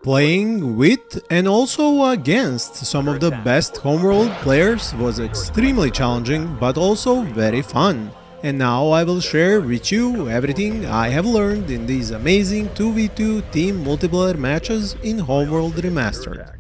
Playing with and also against some of the best Homeworld players was extremely challenging but also very fun. And now I will share with you everything I have learned in these amazing 2v2 team multiplayer matches in Homeworld Remastered.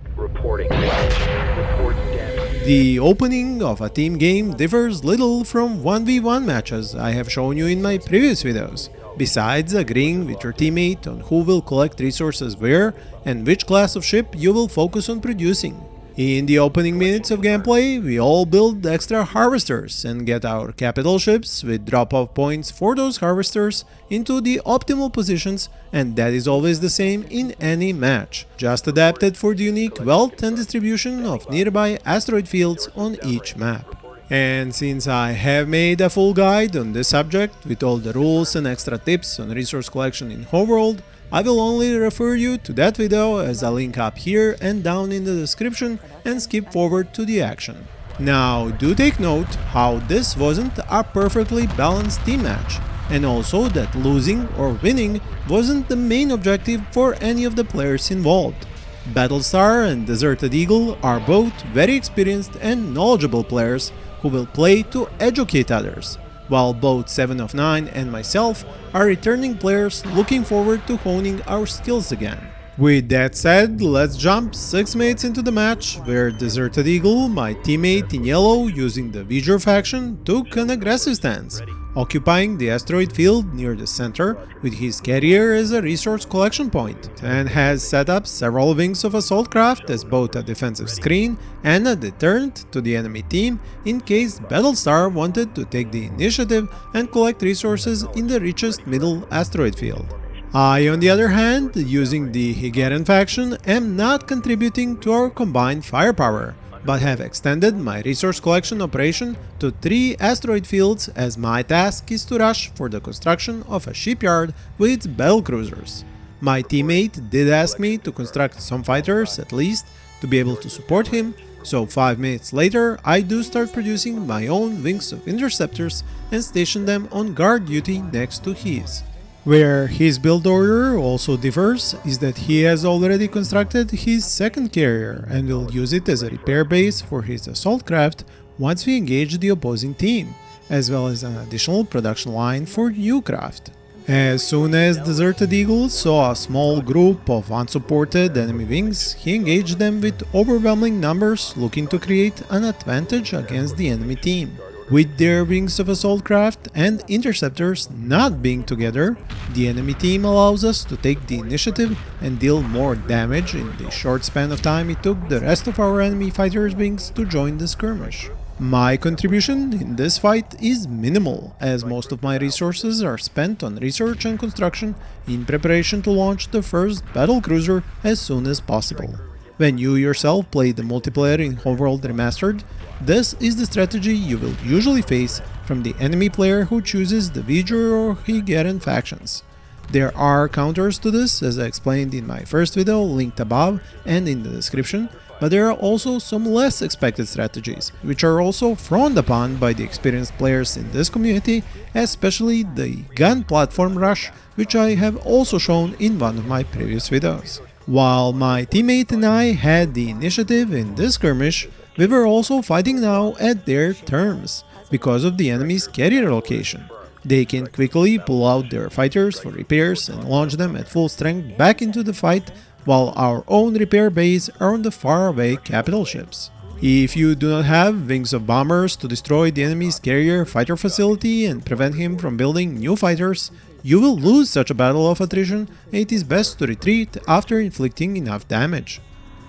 The opening of a team game differs little from 1v1 matches I have shown you in my previous videos, besides agreeing with your teammate on who will collect resources where and which class of ship you will focus on producing. In the opening minutes of gameplay, we all build extra harvesters and get our capital ships with drop-off points for those harvesters into the optimal positions, and that is always the same in any match, just adapted for the unique wealth and distribution of nearby asteroid fields on each map. And since I have made a full guide on this subject with all the rules and extra tips on resource collection in Homeworld, I will only refer you to that video as a link up here and down in the description and skip forward to the action. Now do take note how this wasn't a perfectly balanced team match, and also that losing or winning wasn't the main objective for any of the players involved. Battlestar and Deserted Eagle are both very experienced and knowledgeable players who will play to educate others, while both 7 of 9 and myself are returning players looking forward to honing our skills again. With that said, let's jump 6 minutes into the match, where Deserted Eagle, my teammate in yellow using the Vaygr faction, took an aggressive stance, occupying the asteroid field near the center with his carrier as a resource collection point, and has set up several wings of assault craft as both a defensive screen and a deterrent to the enemy team in case Battlestar wanted to take the initiative and collect resources in the richest middle asteroid field. I, on the other hand, using the Hiigaran faction, am not contributing to our combined firepower, but have extended my resource collection operation to 3 asteroid fields, as my task is to rush for the construction of a shipyard with its battlecruisers. My teammate did ask me to construct some fighters at least to be able to support him, so 5 minutes later I do start producing my own wings of interceptors and station them on guard duty next to his. Where his build order also differs is that he has already constructed his second carrier and will use it as a repair base for his assault craft once we engage the opposing team, as well as an additional production line for new craft. As soon as Deserted Eagle saw a small group of unsupported enemy wings, he engaged them with overwhelming numbers, looking to create an advantage against the enemy team. With their wings of assault craft and interceptors not being together, the enemy team allows us to take the initiative and deal more damage in the short span of time it took the rest of our enemy fighters' wings to join the skirmish. My contribution in this fight is minimal, as most of my resources are spent on research and construction in preparation to launch the first battlecruiser as soon as possible. When you yourself play the multiplayer in Homeworld Remastered, this is the strategy you will usually face from the enemy player who chooses the Vaygr or Hiigaran factions. There are counters to this, as I explained in my first video linked above and in the description, but there are also some less expected strategies, which are also frowned upon by the experienced players in this community, especially the gun platform rush, which I have also shown in one of my previous videos. While my teammate and I had the initiative in this skirmish, we were also fighting now at their terms, because of the enemy's carrier location. They can quickly pull out their fighters for repairs and launch them at full strength back into the fight, while our own repair bays are on the faraway capital ships. If you do not have wings of bombers to destroy the enemy's carrier fighter facility and prevent him from building new fighters, you will lose such a battle of attrition, and it is best to retreat after inflicting enough damage.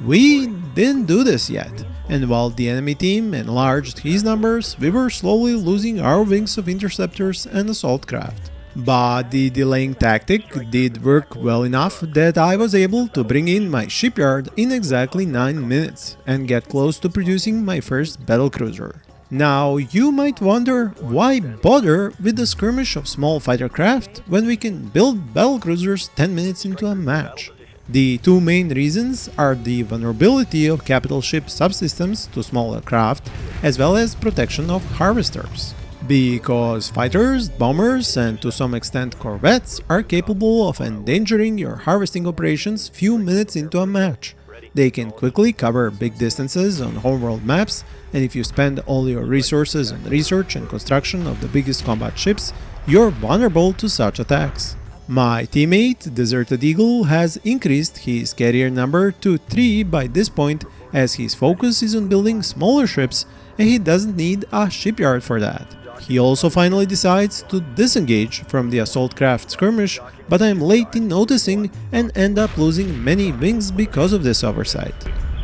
We didn't do this yet, and while the enemy team enlarged his numbers, we were slowly losing our wings of interceptors and assault craft. But the delaying tactic did work well enough that I was able to bring in my shipyard in exactly 9 minutes and get close to producing my first battlecruiser. Now you might wonder, why bother with the skirmish of small fighter craft when we can build battlecruisers 10 minutes into a match? The two main reasons are the vulnerability of capital ship subsystems to smaller craft, as well as protection of harvesters. Because fighters, bombers, and to some extent corvettes are capable of endangering your harvesting operations few minutes into a match. They can quickly cover big distances on homeworld maps, and if you spend all your resources on research and construction of the biggest combat ships, you're vulnerable to such attacks. My teammate, Deserted Eagle, has increased his carrier number to 3 by this point, as his focus is on building smaller ships and he doesn't need a shipyard for that. He also finally decides to disengage from the assault craft skirmish, but I'm late in noticing and end up losing many wings because of this oversight.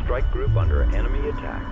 Strike group under enemy attack.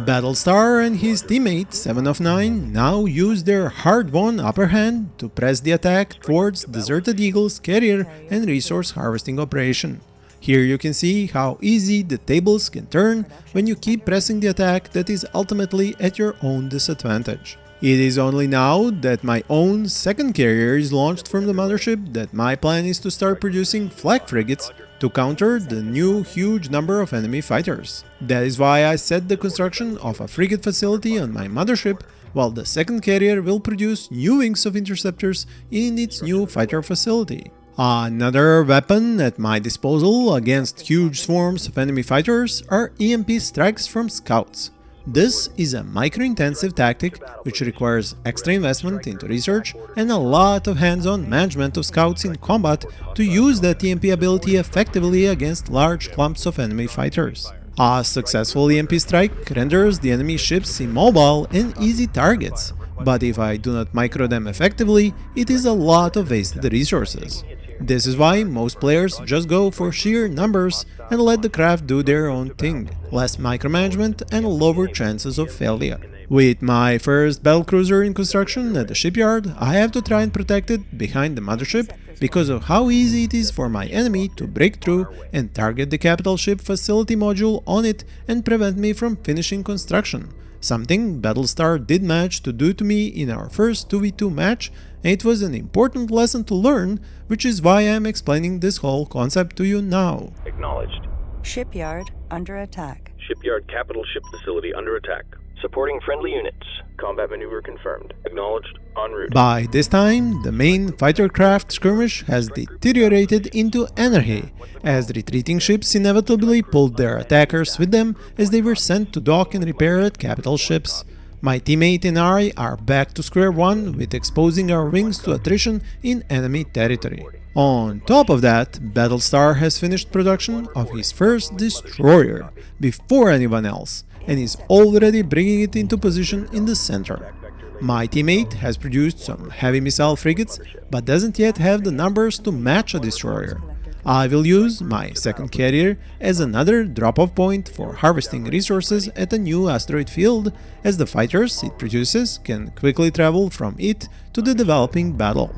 Battlestar and his teammate 7 of 9 now use their hard-won upper hand to press the attack towards Deserted Eagle's carrier and resource harvesting operation. Here you can see how easy the tables can turn when you keep pressing the attack that is ultimately at your own disadvantage. It is only now that my own second carrier is launched from the mothership that my plan is to start producing flak frigates to counter the new huge number of enemy fighters. That is why I set the construction of a frigate facility on my mothership, while the second carrier will produce new wings of interceptors in its new fighter facility. Another weapon at my disposal against huge swarms of enemy fighters are EMP strikes from scouts. This is a micro-intensive tactic which requires extra investment into research and a lot of hands-on management of scouts in combat to use that EMP ability effectively against large clumps of enemy fighters. A successful EMP strike renders the enemy ships immobile and easy targets, but if I do not micro them effectively, it is a lot of wasted resources. This is why most players just go for sheer numbers and let the craft do their own thing, less micromanagement and lower chances of failure. With my first battlecruiser in construction at the shipyard, I have to try and protect it behind the mothership because of how easy it is for my enemy to break through and target the capital ship facility module on it and prevent me from finishing construction. Something Battlestar did manage to do to me in our first 2v2 match, and it was an important lesson to learn, which is why I am explaining this whole concept to you now. Acknowledged. Shipyard under attack. Shipyard capital ship facility under attack. Supporting friendly units. Combat maneuver confirmed. Acknowledged. En route. By this time, the main fighter craft skirmish has deteriorated into anarchy, as retreating ships inevitably pulled their attackers with them as they were sent to dock and repair at capital ships. My teammate and I are back to square one with exposing our wings to attrition in enemy territory. On top of that, Battlestar has finished production of his first destroyer before anyone else, and is already bringing it into position in the center. My teammate has produced some heavy missile frigates, but doesn't yet have the numbers to match a destroyer. I will use my second carrier as another drop-off point for harvesting resources at a new asteroid field, as the fighters it produces can quickly travel from it to the developing battle.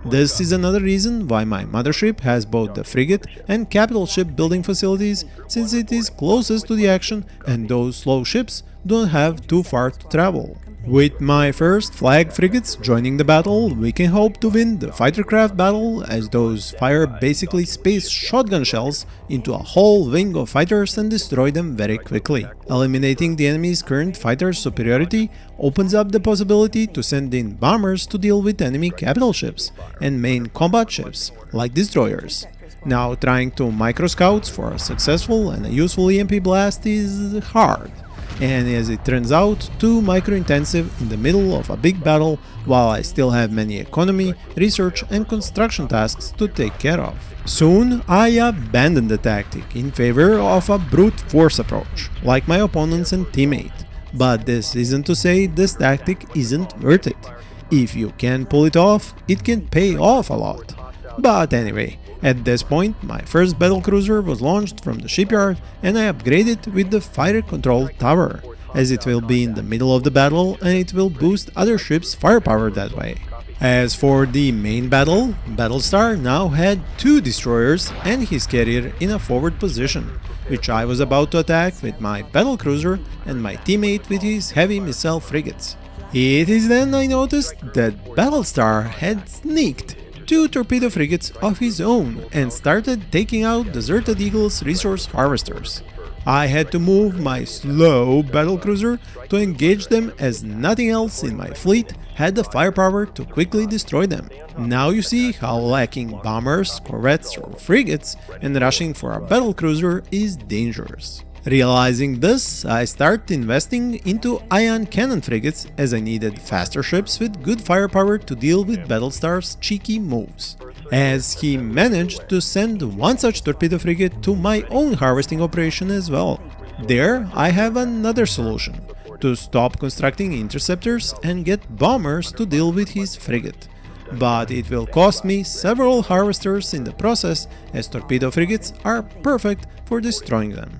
This is another reason why my mothership has both the frigate and capital ship building facilities, since it is closest to the action and those slow ships don't have too far to travel. With my first flag frigates joining the battle, we can hope to win the fightercraft battle, as those fire basically space shotgun shells into a whole wing of fighters and destroy them very quickly. Eliminating the enemy's current fighter superiority opens up the possibility to send in bombers to deal with enemy capital ships and main combat ships, like destroyers. Now trying to micro-scouts for a successful and a useful EMP blast is hard, and as it turns out, too micro-intensive in the middle of a big battle, while I still have many economy, research and construction tasks to take care of. Soon I abandoned the tactic in favor of a brute force approach, like my opponents and teammate. But this isn't to say this tactic isn't worth it. If you can pull it off, it can pay off a lot. But anyway, at this point, my first battlecruiser was launched from the shipyard and I upgraded with the fire control tower, as it will be in the middle of the battle and it will boost other ships' firepower that way. As for the main battle, Battlestar now had 2 destroyers and his carrier in a forward position, which I was about to attack with my battlecruiser and my teammate with his heavy missile frigates. It is then I noticed that Battlestar had sneaked 2 torpedo frigates of his own and started taking out Deserted Eagle's resource harvesters. I had to move my slow battlecruiser to engage them, as nothing else in my fleet had the firepower to quickly destroy them. Now you see how lacking bombers, corvettes or frigates and rushing for a battlecruiser is dangerous. Realizing this, I started investing into ion cannon frigates as I needed faster ships with good firepower to deal with Battlestar's cheeky moves. As he managed to send one such torpedo frigate to my own harvesting operation as well. There I have another solution: to stop constructing interceptors and get bombers to deal with his frigate. But it will cost me several harvesters in the process, as torpedo frigates are perfect for destroying them.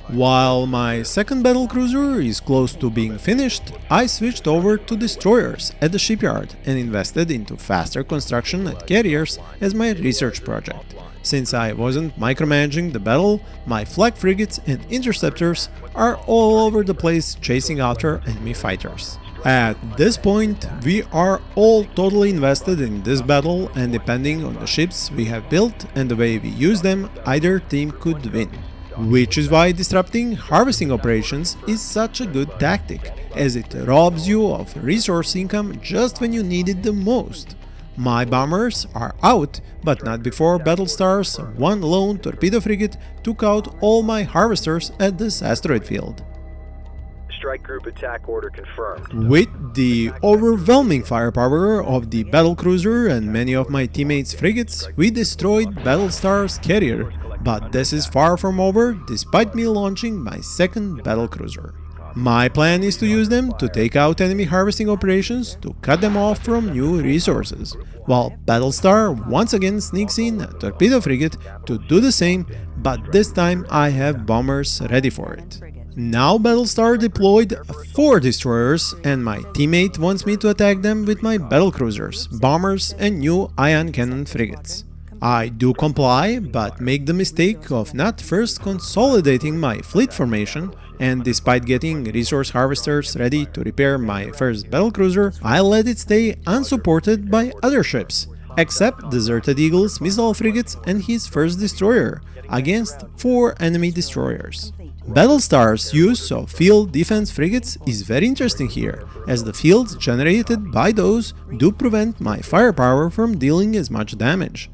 While my second battlecruiser is close to being finished, I switched over to destroyers at the shipyard and invested into faster construction at carriers as my research project. Since I wasn't micromanaging the battle, my flag frigates and interceptors are all over the place chasing after enemy fighters. At this point, we are all totally invested in this battle, and depending on the ships we have built and the way we use them, either team could win. Which is why disrupting harvesting operations is such a good tactic, as it robs you of resource income just when you need it the most. My bombers are out, but not before Battlestar's one lone torpedo frigate took out all my harvesters at this asteroid field. Strike group attack order confirmed. With the overwhelming firepower of the battlecruiser and many of my teammates' frigates, we destroyed Battlestar's carrier, but this is far from over despite me launching my second battlecruiser. My plan is to use them to take out enemy harvesting operations to cut them off from new resources, while Battlestar once again sneaks in a torpedo frigate to do the same, but this time I have bombers ready for it. Now Battlestar deployed 4 destroyers, and my teammate wants me to attack them with my battlecruisers, bombers and new ion cannon frigates. I do comply, but make the mistake of not first consolidating my fleet formation, and despite getting resource harvesters ready to repair my first battlecruiser, I let it stay unsupported by other ships, except Deserted Eagle's missile frigates and his first destroyer, against 4 enemy destroyers. Battlestar's use of field defense frigates is very interesting here, as the fields generated by those do prevent my firepower from dealing as much damage.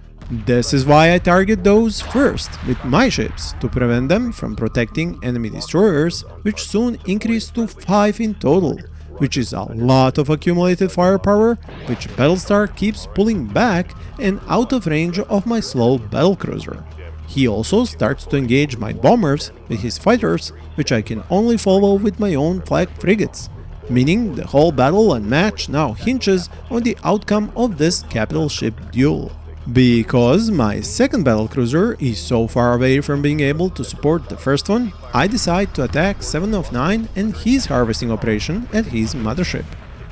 This is why I target those first with my ships, to prevent them from protecting enemy destroyers, which soon increase to 5 in total, which is a lot of accumulated firepower, which Battlestar keeps pulling back and out of range of my slow battlecruiser. He also starts to engage my bombers with his fighters, which I can only follow with my own flag frigates, meaning the whole battle and match now hinges on the outcome of this capital ship duel. Because my second battlecruiser is so far away from being able to support the first one, I decide to attack 7 of 9 and his harvesting operation at his mothership.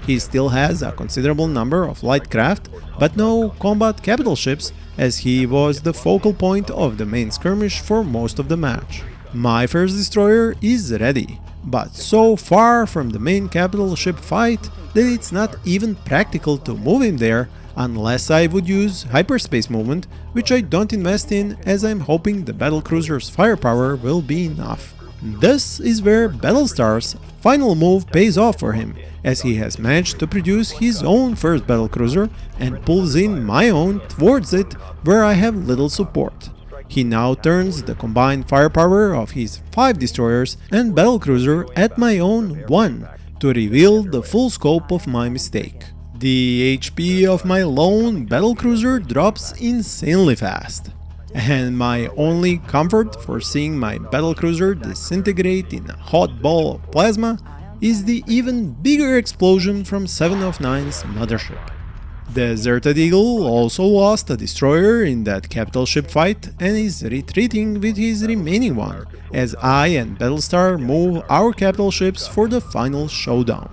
He still has a considerable number of light craft, but no combat capital ships, as he was the focal point of the main skirmish for most of the match. My first destroyer is ready, but so far from the main capital ship fight that it's not even practical to move him there unless I would use hyperspace movement, which I don't invest in, as I'm hoping the battlecruiser's firepower will be enough. This is where Battlestar's final move pays off for him, as he has managed to produce his own first battlecruiser and pulls in my own towards it where I have little support. He now turns the combined firepower of his 5 destroyers and battlecruiser at my own 1 to reveal the full scope of my mistake. The HP of my lone battlecruiser drops insanely fast, and my only comfort for seeing my battlecruiser disintegrate in a hot ball of plasma is the even bigger explosion from 7 of 9's mothership. Deserted Eagle also lost a destroyer in that capital ship fight and is retreating with his remaining one, as I and Battlestar move our capital ships for the final showdown.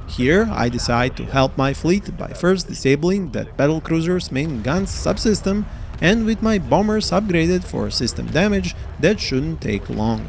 Here I decide to help my fleet by first disabling that battlecruiser's main gun's subsystem, and with my bombers upgraded for system damage, that shouldn't take long.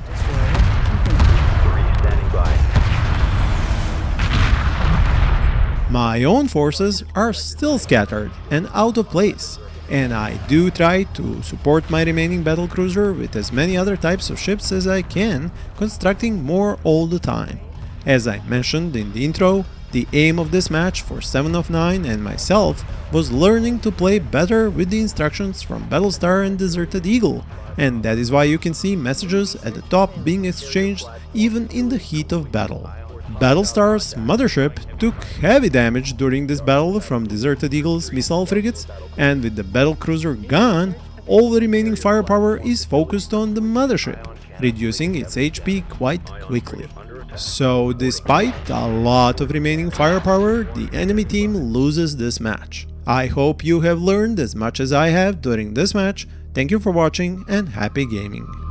My own forces are still scattered and out of place, and I do try to support my remaining battlecruiser with as many other types of ships as I can, constructing more all the time. As I mentioned in the intro, the aim of this match for 7 of 9 and myself was learning to play better with the instructions from Battlestar and Deserted Eagle, and that is why you can see messages at the top being exchanged even in the heat of battle. Battlestar's mothership took heavy damage during this battle from Deserted Eagle's missile frigates, and with the battlecruiser gone, all the remaining firepower is focused on the mothership, reducing its HP quite quickly. So despite a lot of remaining firepower, the enemy team loses this match. I hope you have learned as much as I have during this match. Thank you for watching and happy gaming.